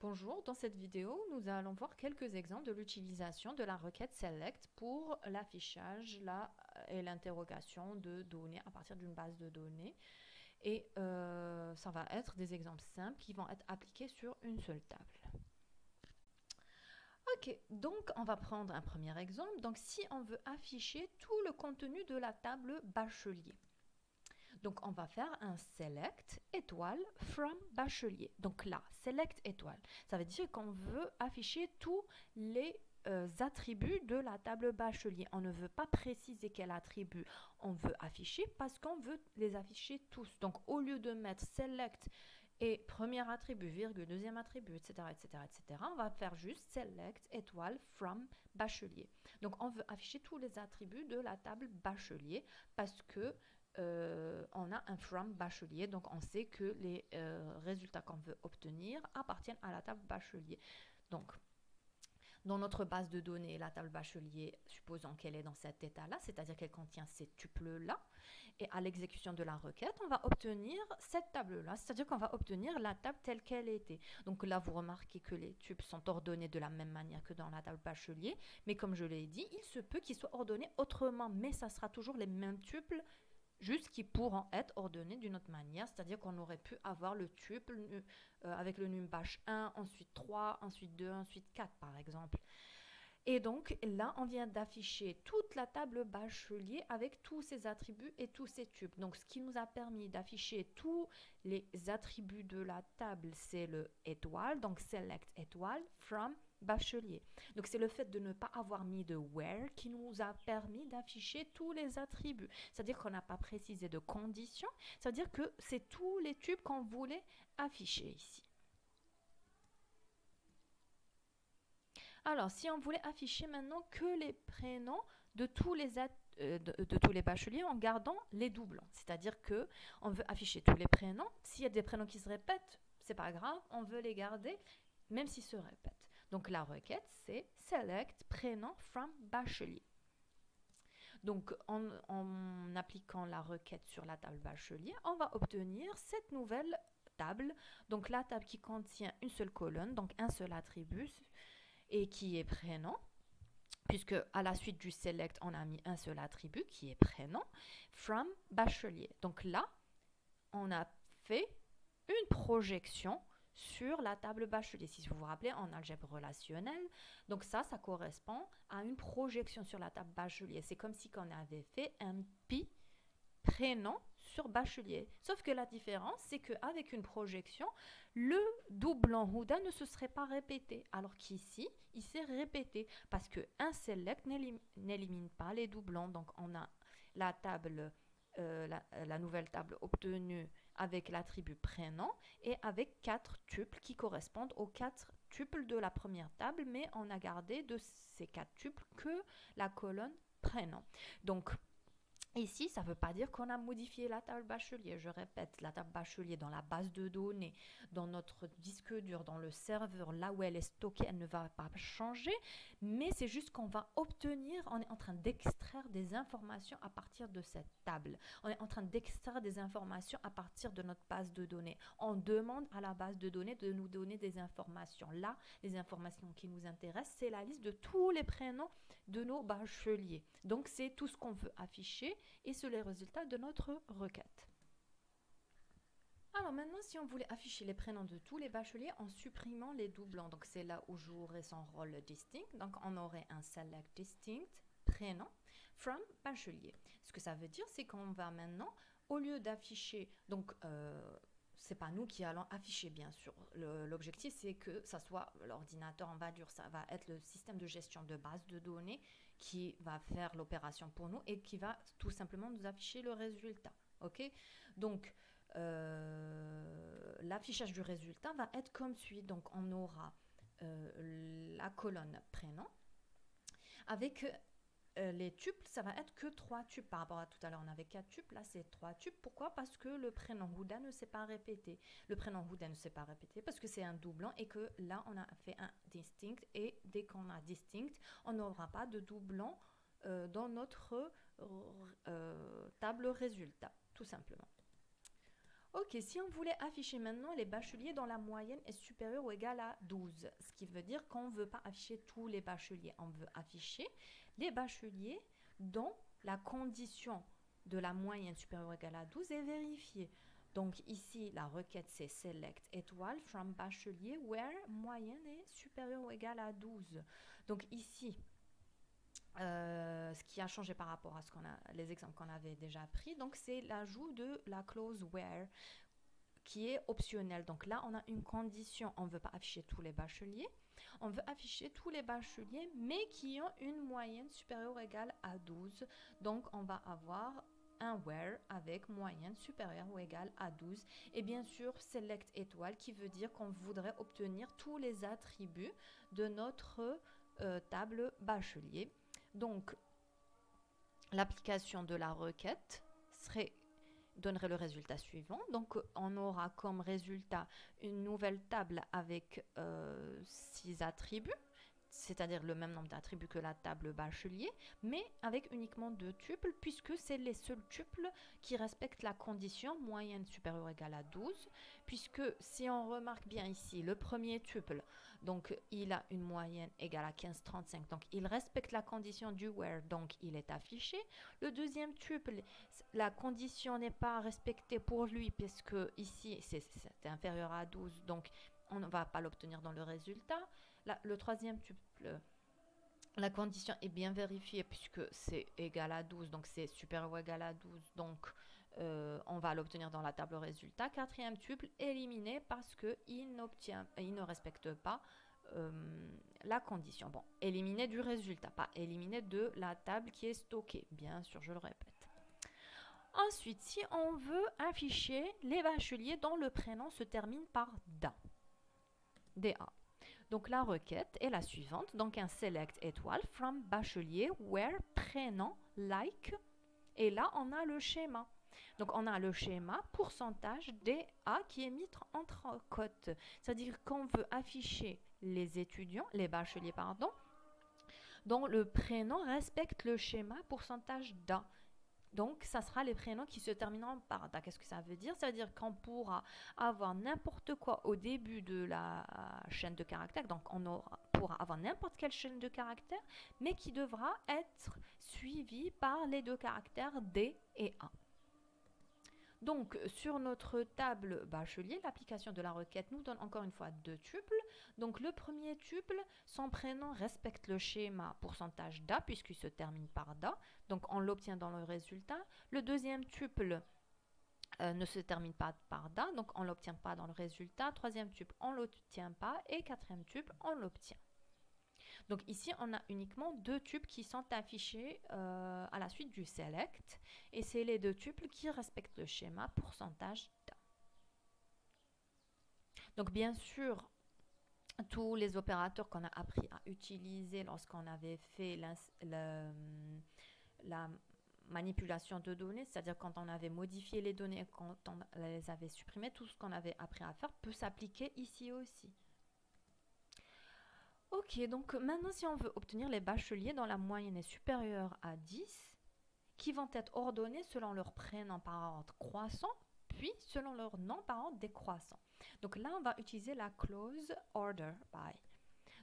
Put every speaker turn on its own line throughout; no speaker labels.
Bonjour, dans cette vidéo, nous allons voir quelques exemples de l'utilisation de la requête select pour l'affichage et l'interrogation de données à partir d'une base de données. Et ça va être des exemples simples qui vont être appliqués sur une seule table. Ok, donc on va prendre un premier exemple. Donc si on veut afficher tout le contenu de la table bachelier. Donc, on va faire un select étoile from bachelier. Donc là, select étoile. Ça veut dire qu'on veut afficher tous les attributs de la table bachelier. On ne veut pas préciser quel attribut on veut afficher parce qu'on veut les afficher tous. Donc, au lieu de mettre select et premier attribut, virgule, deuxième attribut, etc., etc., etc., on va faire juste select étoile from bachelier. Donc, on veut afficher tous les attributs de la table bachelier parce que on a un from bachelier, donc on sait que les résultats qu'on veut obtenir appartiennent à la table bachelier. Donc, dans notre base de données, la table bachelier, supposons qu'elle est dans cet état-là, c'est-à-dire qu'elle contient ces tuples-là, et à l'exécution de la requête, on va obtenir cette table-là, c'est-à-dire qu'on va obtenir la table telle qu'elle était. Donc là, vous remarquez que les tuples sont ordonnés de la même manière que dans la table bachelier, mais comme je l'ai dit, il se peut qu'ils soient ordonnés autrement, mais ça sera toujours les mêmes tuples juste qui pourront être ordonnés d'une autre manière, c'est-à-dire qu'on aurait pu avoir le tuple avec le num bash 1, ensuite 3, ensuite 2, ensuite 4 par exemple. Et donc là, on vient d'afficher toute la table bachelier avec tous ses attributs et tous ses tuples. Donc ce qui nous a permis d'afficher tous les attributs de la table, c'est le étoile, donc select étoile from bachelier. Donc c'est le fait de ne pas avoir mis de where qui nous a permis d'afficher tous les attributs. C'est-à-dire qu'on n'a pas précisé de conditions, c'est-à-dire que c'est tous les tuples qu'on voulait afficher ici. Alors, si on voulait afficher maintenant que les prénoms de tous les tous les bacheliers en gardant les doublons. C'est-à-dire que on veut afficher tous les prénoms. S'il y a des prénoms qui se répètent, c'est pas grave, on veut les garder même s'ils se répètent. Donc la requête, c'est select prénom from bachelier. Donc en appliquant la requête sur la table bachelier, on va obtenir cette nouvelle table. Donc la table qui contient une seule colonne, donc un seul attribut, et qui est prénom, puisque à la suite du select, on a mis un seul attribut qui est prénom, from bachelier. Donc là, on a fait une projection sur la table bachelier. Si vous vous rappelez, en algèbre relationnelle, donc ça correspond à une projection sur la table bachelier. C'est comme si on avait fait un pi prénom sur bachelier. Sauf que la différence, c'est qu'avec une projection, le doublon Houda ne se serait pas répété, alors qu'ici, il s'est répété, parce qu'un select n'élimine pas les doublons. Donc, on a la table, la nouvelle table obtenue avec l'attribut prénom et avec 4 tuples qui correspondent aux 4 tuples de la première table, mais on a gardé de ces 4 tuples que la colonne prénom. Donc, ici, ça ne veut pas dire qu'on a modifié la table bachelier. Je répète, la table bachelier dans la base de données, dans notre disque dur, dans le serveur, là où elle est stockée, elle ne va pas changer. Mais c'est juste qu'on va obtenir, on est en train d'extraire des informations à partir de cette table. On est en train d'extraire des informations à partir de notre base de données. On demande à la base de données de nous donner des informations. Là, les informations qui nous intéressent, c'est la liste de tous les prénoms de nos bacheliers. Donc, c'est tout ce qu'on veut afficher et c'est les résultats de notre requête. Alors maintenant, si on voulait afficher les prénoms de tous les bacheliers en supprimant les doublons, donc c'est là où jouerait son rôle distinct. Donc on aurait un select distinct prénom from bachelier. Ce que ça veut dire, c'est qu'on va maintenant, au lieu d'afficher, donc c'est pas nous qui allons afficher, bien sûr. L'objectif, c'est que ça soit l'ordinateur, on va dire, ça va être le système de gestion de base de données qui va faire l'opération pour nous et qui va tout simplement nous afficher le résultat. Ok? Donc, l'affichage du résultat va être comme suit. Donc, on aura la colonne prénom avec les tuples, ça va être que 3 tuples. Par rapport à tout à l'heure, on avait 4 tuples, là c'est 3 tuples. Pourquoi? Parce que le prénom Houda ne s'est pas répété. Le prénom Houda ne s'est pas répété parce que c'est un doublon et que là on a fait un distinct. Et dès qu'on a distinct, on n'aura pas de doublon dans notre table résultat, tout simplement. Ok, si on voulait afficher maintenant les bacheliers dont la moyenne est supérieure ou égale à 12, ce qui veut dire qu'on ne veut pas afficher tous les bacheliers, on veut afficher les bacheliers dont la condition de la moyenne supérieure ou égale à 12 est vérifiée. Donc ici, la requête c'est select étoile from bachelier where moyenne est supérieure ou égale à 12. Donc ici, ce qui a changé par rapport à les exemples qu'on avait déjà pris, donc c'est l'ajout de la clause where qui est optionnelle. Donc là, on a une condition, on ne veut pas afficher tous les bacheliers, on veut afficher tous les bacheliers, mais qui ont une moyenne supérieure ou égale à 12. Donc on va avoir un where avec moyenne supérieure ou égale à 12. Et bien sûr, select étoile qui veut dire qu'on voudrait obtenir tous les attributs de notre table bachelier. Donc, l'application de la requête donnerait le résultat suivant. Donc, on aura comme résultat une nouvelle table avec 6 attributs, c'est-à-dire le même nombre d'attributs que la table bachelier, mais avec uniquement 2 tuples, puisque c'est les seuls tuples qui respectent la condition moyenne supérieure ou égale à 12, puisque si on remarque bien ici, le premier tuple, donc il a une moyenne égale à 15,35, donc il respecte la condition du where, donc il est affiché. Le deuxième tuple, la condition n'est pas respectée pour lui, puisque ici c'est inférieur à 12, donc on ne va pas l'obtenir dans le résultat. Le troisième tuple, la condition est bien vérifiée puisque c'est égal à 12, donc c'est supérieur ou égal à 12, donc on va l'obtenir dans la table résultat. Quatrième tuple, éliminé parce qu'il ne respecte pas la condition. Bon, éliminé du résultat, pas éliminé de la table qui est stockée, bien sûr, je le répète. Ensuite, si on veut afficher les bacheliers dont le prénom se termine par DA, DA. Donc la requête est la suivante, donc un select étoile from bachelier where prénom like, et là on a le schéma. Donc on a le schéma pourcentage DA qui est mis entre cotes, c'est-à-dire qu'on veut afficher les étudiants, les bacheliers pardon, dont le prénom respecte le schéma pourcentage DA. Donc, ça sera les prénoms qui se termineront par DA. Qu'est-ce que ça veut dire? Ça veut dire qu'on pourra avoir n'importe quoi au début de la chaîne de caractères. Donc, pourra avoir n'importe quelle chaîne de caractères, mais qui devra être suivie par les deux caractères D et A. Donc, sur notre table bachelier, l'application de la requête nous donne encore une fois 2 tuples. Donc, le premier tuple, son prénom respecte le schéma pourcentage DA puisqu'il se termine par DA. Donc, on l'obtient dans le résultat. Le deuxième tuple ne se termine pas par DA, donc on ne l'obtient pas dans le résultat. Troisième tuple, on ne l'obtient pas. Et quatrième tuple, on l'obtient. Donc ici, on a uniquement 2 tuples qui sont affichés à la suite du select. Et c'est les 2 tuples qui respectent le schéma pourcentage DA. Donc bien sûr, tous les opérateurs qu'on a appris à utiliser lorsqu'on avait fait la manipulation de données, c'est-à-dire quand on avait modifié les données, quand on les avait supprimées, tout ce qu'on avait appris à faire peut s'appliquer ici aussi. Ok, donc maintenant si on veut obtenir les bacheliers dont la moyenne est supérieure à 10, qui vont être ordonnés selon leur prénom par ordre croissant, puis selon leur nom par ordre décroissant. Donc là, on va utiliser la clause order by.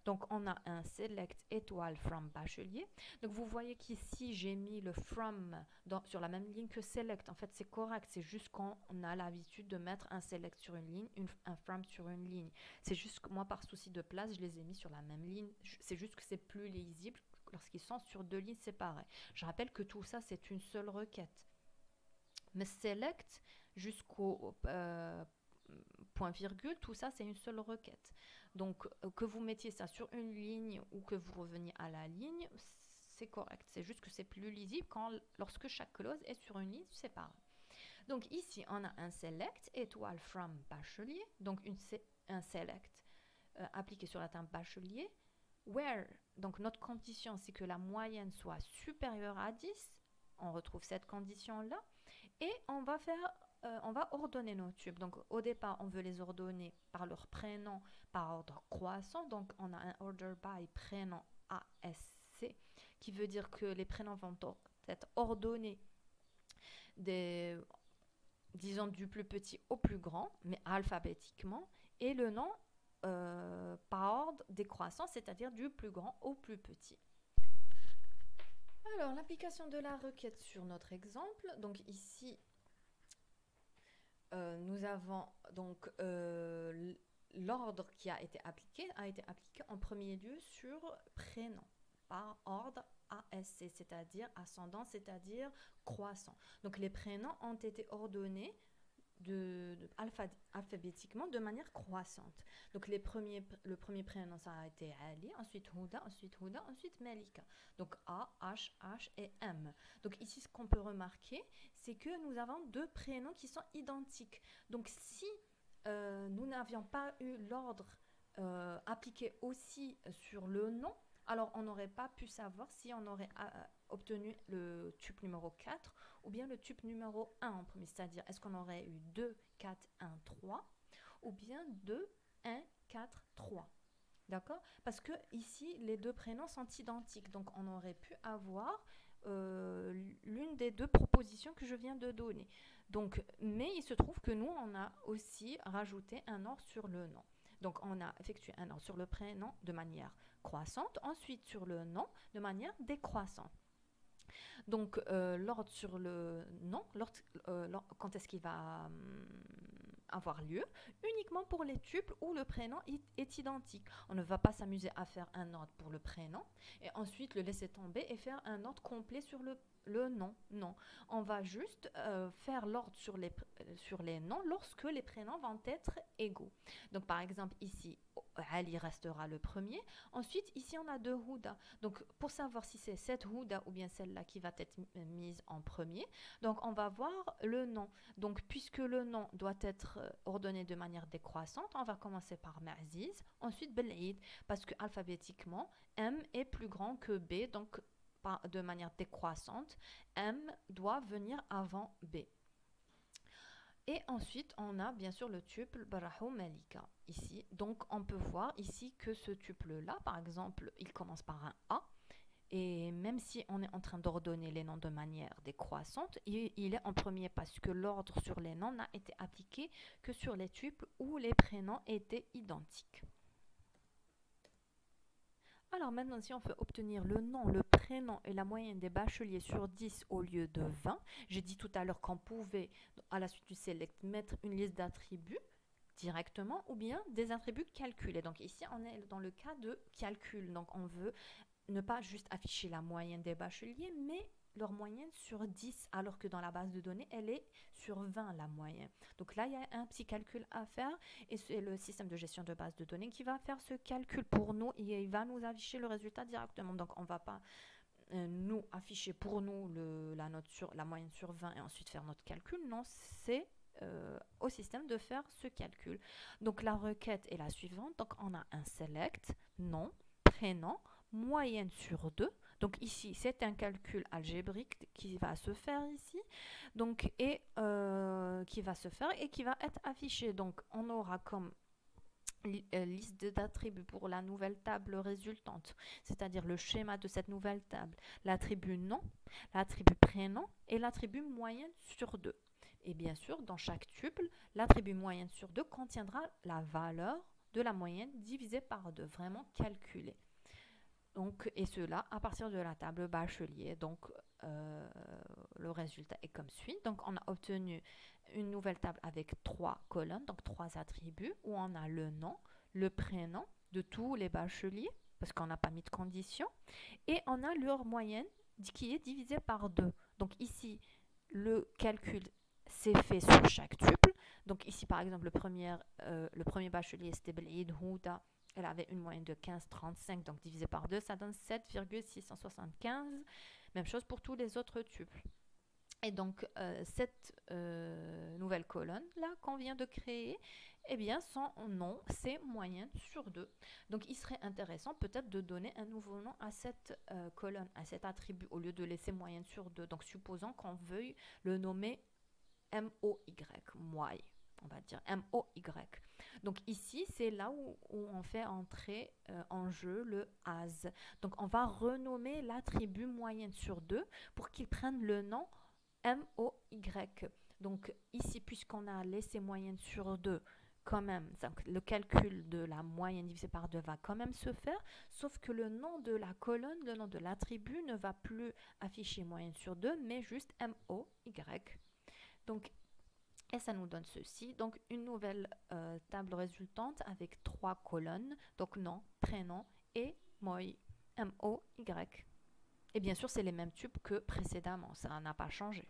Donc on a un select étoile from bachelier. Donc vous voyez qu'ici, j'ai mis le from sur la même ligne que select. En fait, c'est correct. C'est juste qu'on a l'habitude de mettre un select sur une ligne, un from sur une ligne. C'est juste que moi, par souci de place, je les ai mis sur la même ligne. C'est juste que c'est plus lisible lorsqu'ils sont sur 2 lignes séparées. Je rappelle que tout ça, c'est une seule requête. Mais select jusqu'au point virgule, tout ça, c'est une seule requête. Donc, que vous mettiez ça sur une ligne ou que vous reveniez à la ligne, c'est correct. C'est juste que c'est plus lisible lorsque chaque clause est sur une ligne séparée. Donc, ici, on a un select étoile from bachelier, donc un select appliqué sur la table bachelier, where, donc notre condition, c'est que la moyenne soit supérieure à 10. On retrouve cette condition-là. Et on va ordonner nos tubes. Donc, au départ, on veut les ordonner par leur prénom par ordre croissant. Donc, on a un order by prénom ASC, qui veut dire que les prénoms vont être ordonnés disons du plus petit au plus grand, mais alphabétiquement, et le nom par ordre décroissant, c'est-à-dire du plus grand au plus petit. Alors, l'application de la requête sur notre exemple. Donc ici, nous avons donc l'ordre qui a été appliqué en premier lieu sur prénom, par ordre ASC, c'est-à-dire ascendant, c'est-à-dire croissant. Donc les prénoms ont été ordonnés alphabétiquement de manière croissante. Donc le premier prénom, ça a été Ali, ensuite Houda, ensuite Malika. Donc A, H, H et M. Donc ici, ce qu'on peut remarquer, c'est que nous avons deux prénoms qui sont identiques. Donc si nous n'avions pas eu l'ordre appliqué aussi sur le nom, alors on n'aurait pas pu savoir si on aurait obtenu le tuple numéro 4 ou bien le tuple numéro 1 en premier, c'est-à-dire est-ce qu'on aurait eu 2, 4, 1, 3 ou bien 2, 1, 4, 3. D'accord? Parce que ici, les deux prénoms sont identiques, donc on aurait pu avoir l'une des deux propositions que je viens de donner. Donc, mais il se trouve que nous, on a aussi rajouté un ordre sur le nom. Donc, on a effectué un ordre sur le prénom de manière croissante, ensuite sur le nom de manière décroissante. Donc, l'ordre sur le nom, quand est-ce qu'il va avoir lieu? Uniquement pour les tuples où le prénom est identique. On ne va pas s'amuser à faire un ordre pour le prénom et ensuite le laisser tomber et faire un ordre complet sur le nom. Non, on va juste faire l'ordre sur les noms lorsque les prénoms vont être égaux. Donc par exemple ici, Ali restera le premier. Ensuite ici on a deux Houda. Donc pour savoir si c'est cette Houda ou bien celle-là qui va être mise en premier, donc on va voir le nom. Donc puisque le nom doit être ordonné de manière décroissante, on va commencer par Ma'ziz, ensuite Bel'id, parce que alphabétiquement M est plus grand que B, donc de manière décroissante, M doit venir avant B. Et ensuite, on a bien sûr le tuple Barahou Malika ici. Donc, on peut voir ici que ce tuple-là, par exemple, il commence par un A. Et même si on est en train d'ordonner les noms de manière décroissante, il est en premier parce que l'ordre sur les noms n'a été appliqué que sur les tuples où les prénoms étaient identiques. Alors maintenant, si on veut obtenir le nom, le prénom et la moyenne des bacheliers sur 10 au lieu de 20, j'ai dit tout à l'heure qu'on pouvait, à la suite du select, mettre une liste d'attributs directement ou bien des attributs calculés. Donc ici, on est dans le cas de calcul. Donc on veut ne pas juste afficher la moyenne des bacheliers, mais leur moyenne sur 10, alors que dans la base de données, elle est sur 20 la moyenne. Donc là, il y a un petit calcul à faire et c'est le système de gestion de base de données qui va faire ce calcul pour nous et il va nous afficher le résultat directement. Donc on ne va pas nous afficher pour nous la moyenne sur 20 et ensuite faire notre calcul. Non, c'est au système de faire ce calcul. Donc la requête est la suivante. Donc on a un select, nom, prénom, moyenne sur 2. Donc ici, c'est un calcul algébrique qui va se faire ici. Donc, et qui va se faire et qui va être affiché. Donc on aura comme liste d'attributs pour la nouvelle table résultante, c'est-à-dire le schéma de cette nouvelle table, l'attribut nom, l'attribut prénom et l'attribut moyenne sur 2. Et bien sûr, dans chaque tuple, l'attribut moyenne sur 2 contiendra la valeur de la moyenne divisée par 2, vraiment calculée. Donc, et cela à partir de la table bachelier. Donc, le résultat est comme suit. Donc, on a obtenu une nouvelle table avec 3 colonnes, donc 3 attributs, où on a le nom, le prénom de tous les bacheliers, parce qu'on n'a pas mis de condition, et on a leur moyenne qui est divisée par 2. Donc, ici, le calcul s'est fait sur chaque tuple. Donc, ici, par exemple, le premier bachelier, c'était Bel'id Houda. Elle avait une moyenne de 15,35, donc divisé par 2, ça donne 7,675. Même chose pour tous les autres tuples. Et donc, cette nouvelle colonne-là qu'on vient de créer, eh bien, son nom, c'est moyenne sur 2. Donc, il serait intéressant peut-être de donner un nouveau nom à cette colonne, à cet attribut, au lieu de laisser moyenne sur 2. Donc, supposons qu'on veuille le nommer M-O-Y, moy. On va dire M-O-Y. Donc ici, c'est là où on fait entrer en jeu le as. Donc on va renommer l'attribut moyenne sur 2 pour qu'il prenne le nom M-O-Y. Donc ici, puisqu'on a laissé moyenne sur 2, quand même, donc le calcul de la moyenne divisée par 2 va quand même se faire, sauf que le nom de la colonne, le nom de l'attribut ne va plus afficher moyenne sur 2, mais juste MOY. Donc, et ça nous donne ceci, donc une nouvelle table résultante avec 3 colonnes, donc nom, prénom et MOY. Et bien sûr, c'est les mêmes tubes que précédemment, ça n'a pas changé.